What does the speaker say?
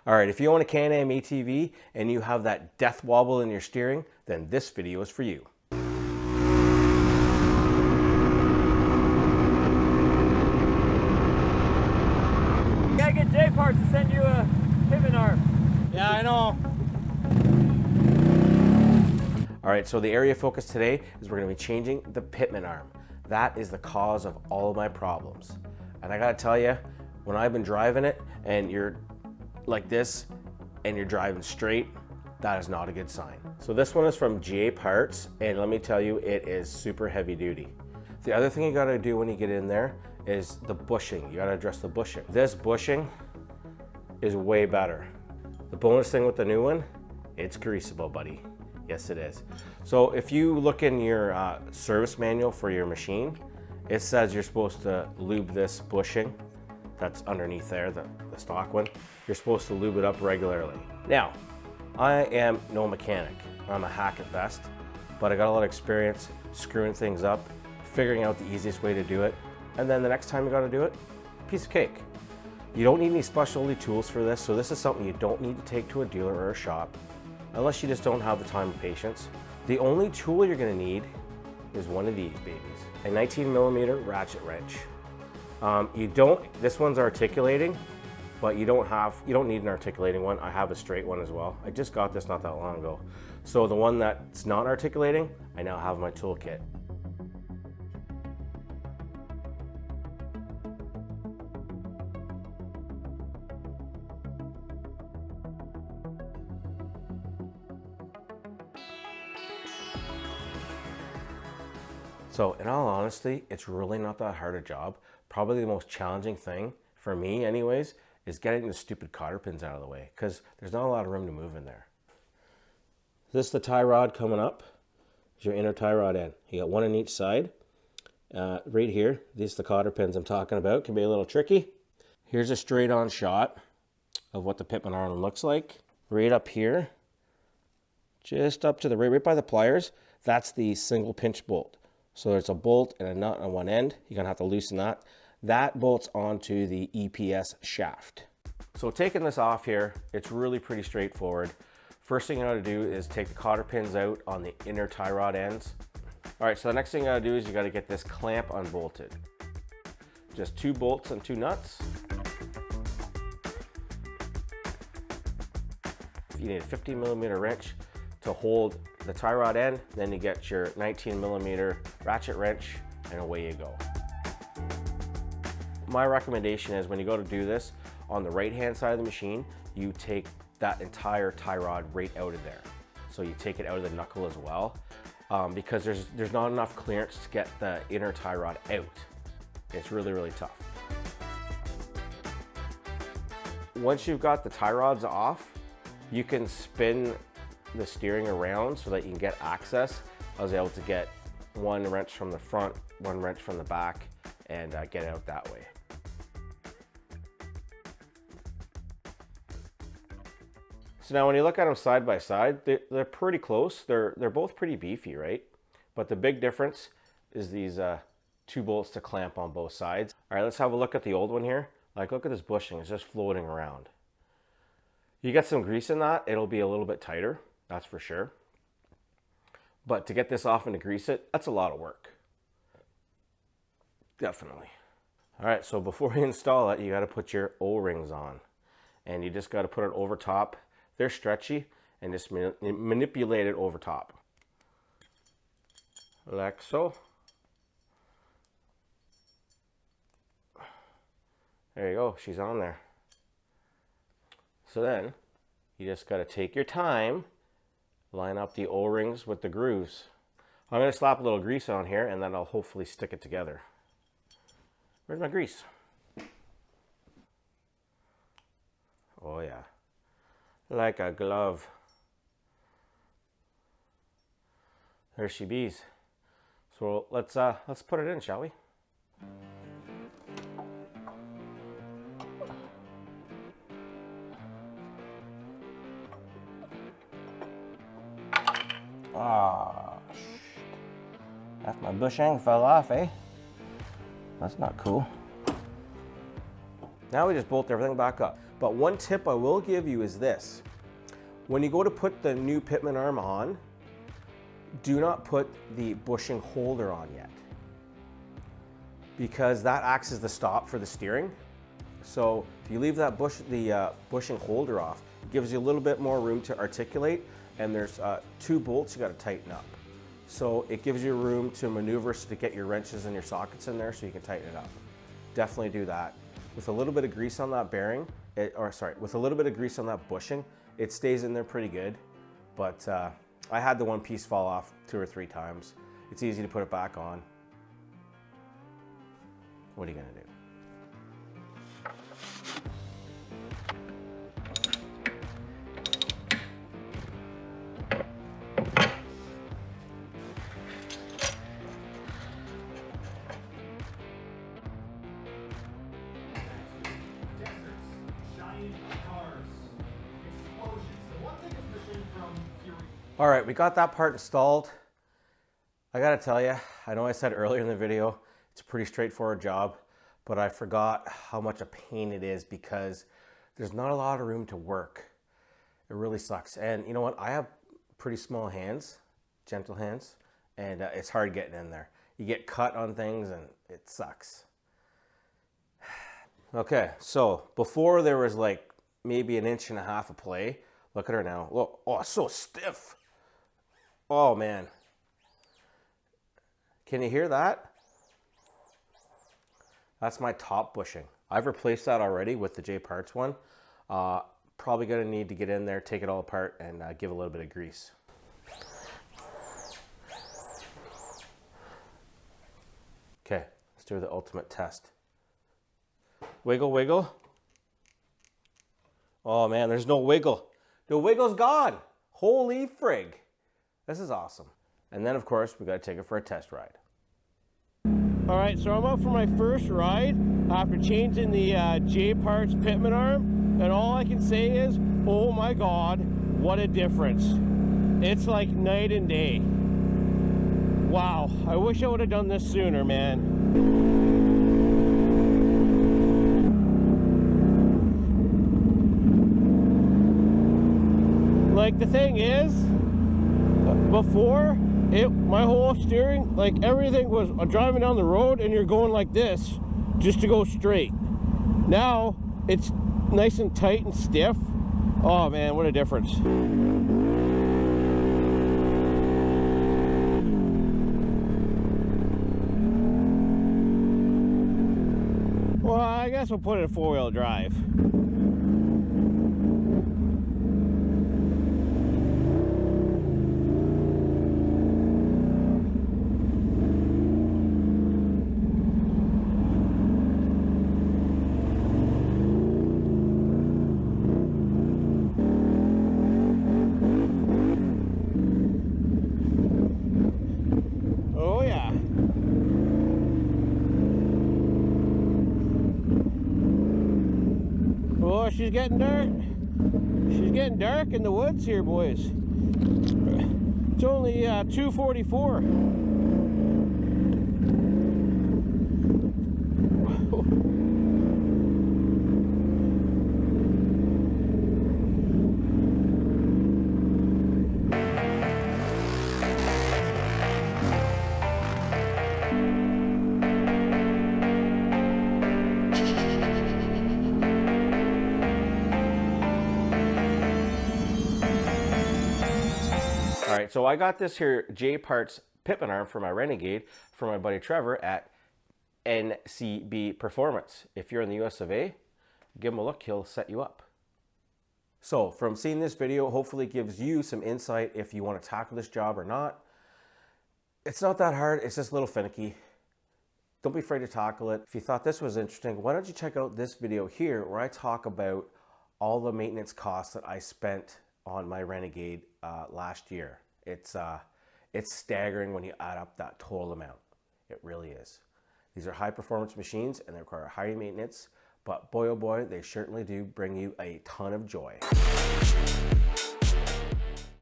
All right, if you own a Can-Am ATV and you have that death wobble in your steering, then this video is for you. You gotta get J parts to send you a Pitman arm. Yeah, I know. All right, so the area of focus today is we're gonna be changing the Pitman arm. That is the cause of all of my problems. And I gotta tell you, when I've been driving it and you're like this and you're driving straight, that is not a good sign. So this one is from J Parts, and let me tell you, it is super heavy duty. The other thing you gotta do when you get in there is the bushing. You gotta address the bushing. This bushing is way better. The bonus thing with the new one, it's greasable, buddy. Yes, it is. So if you look in your service manual for your machine, it says you're supposed to lube this bushing that's underneath there, the stock one. You're supposed to lube it up regularly. Now, I am no mechanic. I'm a hack at best, but I got a lot of experience screwing things up, figuring out the easiest way to do it, and then the next time you gotta do it, piece of cake. You don't need any specialty tools for this, so this is something you don't need to take to a dealer or a shop, unless you just don't have the time and patience. The only tool you're gonna need is one of these babies, a 19mm ratchet wrench. This one's articulating, but you don't need an articulating one. I have a straight one as well. I just got this not that long ago. So the one that's not articulating, I now have in my toolkit. So in all honesty, it's really not that hard a job. Probably the most challenging thing, for me anyways, is getting the stupid cotter pins out of the way, because there's not a lot of room to move in there. This is the tie rod coming up. Is your inner tie rod end. You got one on each side. Right here, these are the cotter pins I'm talking about. Can be a little tricky. Here's a straight on shot of what the Pitman arm looks like. Right up here, just up to the right by the pliers, that's the single pinch bolt. So there's a bolt and a nut on one end. You're gonna have to loosen that. That bolts onto the EPS shaft. So taking this off here, it's really pretty straightforward. First thing you gotta do is take the cotter pins out on the inner tie rod ends. All right, so the next thing you gotta do is you gotta get this clamp unbolted. Just 2 bolts and 2 nuts. You need a 50mm wrench to hold the tie rod end, then you get your 19mm ratchet wrench, and away you go. My recommendation is when you go to do this, on the right hand side of the machine, you take that entire tie rod right out of there. So you take it out of the knuckle as well, because there's not enough clearance to get the inner tie rod out. It's really, really tough. Once you've got the tie rods off, you can spin the steering around so that you can get access. I was able to get one wrench from the front, one wrench from the back, and get it out that way. So now when you look at them side by side, they're pretty close. They're both pretty beefy, right? But the big difference is these 2 bolts to clamp on both sides. All right, let's have a look at the old one here. Like, look at this bushing, it's just floating around. You get some grease in that, it'll be a little bit tighter, that's for sure. But to get this off and to grease it, that's a lot of work. Definitely. All right, so before you install it, you gotta put your O-rings on. And you just gotta put it over top. They're stretchy, and just manipulate it over top. Like so. There you go, she's on there. So then, you just gotta take your time, line up the O-rings with the grooves. I'm gonna slap a little grease on here, and then I'll hopefully stick it together. Where's my grease? Oh yeah, like a glove. There she bees. So let's put it in, shall we? Ah, half my bushing fell off, eh? That's not cool. Now we just bolt everything back up. But one tip I will give you is this. When you go to put the new Pitman arm on, do not put the bushing holder on yet, because that acts as the stop for the steering. So if you leave that bushing holder off, it gives you a little bit more room to articulate, and there's 2 bolts you got to tighten up. So it gives you room to maneuver to get your wrenches and your sockets in there so you can tighten it up. Definitely do that. With a little bit of grease on that bearing, with a little bit of grease on that bushing, it stays in there pretty good. But I had the one piece fall off 2 or 3 times. It's easy to put it back on. What are you gonna do? All right, we got that part installed. I gotta tell you, I know I said earlier in the video, it's a pretty straightforward job, but I forgot how much a pain it is because there's not a lot of room to work. It really sucks. And you know what? I have pretty small hands, gentle hands, and it's hard getting in there. You get cut on things and it sucks. Okay, so before there was like maybe 1.5 inches of play. Look at her now. Look, oh, it's so stiff. Oh man. Can you hear that? That's my top bushing. I've replaced that already with the J Parts one. Probably gonna need to get in there, take it all apart, and give a little bit of grease. Okay, let's do the ultimate test. Wiggle, wiggle. Oh man, there's no wiggle. The wiggle's gone. Holy frig. This is awesome. And then of course, we gotta take it for a test ride. All right, so I'm out for my first ride after changing the J Parts Pitman arm, and all I can say is, oh my God, what a difference. It's like night and day. Wow, I wish I would have done this sooner, man. Like the thing is, before, my whole steering, like everything was driving down the road and you're going like this just to go straight. Now it's nice and tight and stiff. Oh man, what a difference. Well, I guess we'll put it in 4-wheel drive. Oh, she's getting dark. She's getting dark in the woods here, boys. It's only 2:44. All right, so I got this here J Parts Pitman arm for my Renegade from my buddy Trevor at NCB Performance. If you're in the US of A, give him a look, he'll set you up. So from seeing this video, hopefully it gives you some insight if you want to tackle this job or not. It's not that hard, it's just a little finicky. Don't be afraid to tackle it. If you thought this was interesting, why don't you check out this video here where I talk about all the maintenance costs that I spent on my Renegade last year. It's staggering when you add up that total amount. It really is. These are high performance machines and they require high maintenance, but boy oh boy, they certainly do bring you a ton of joy.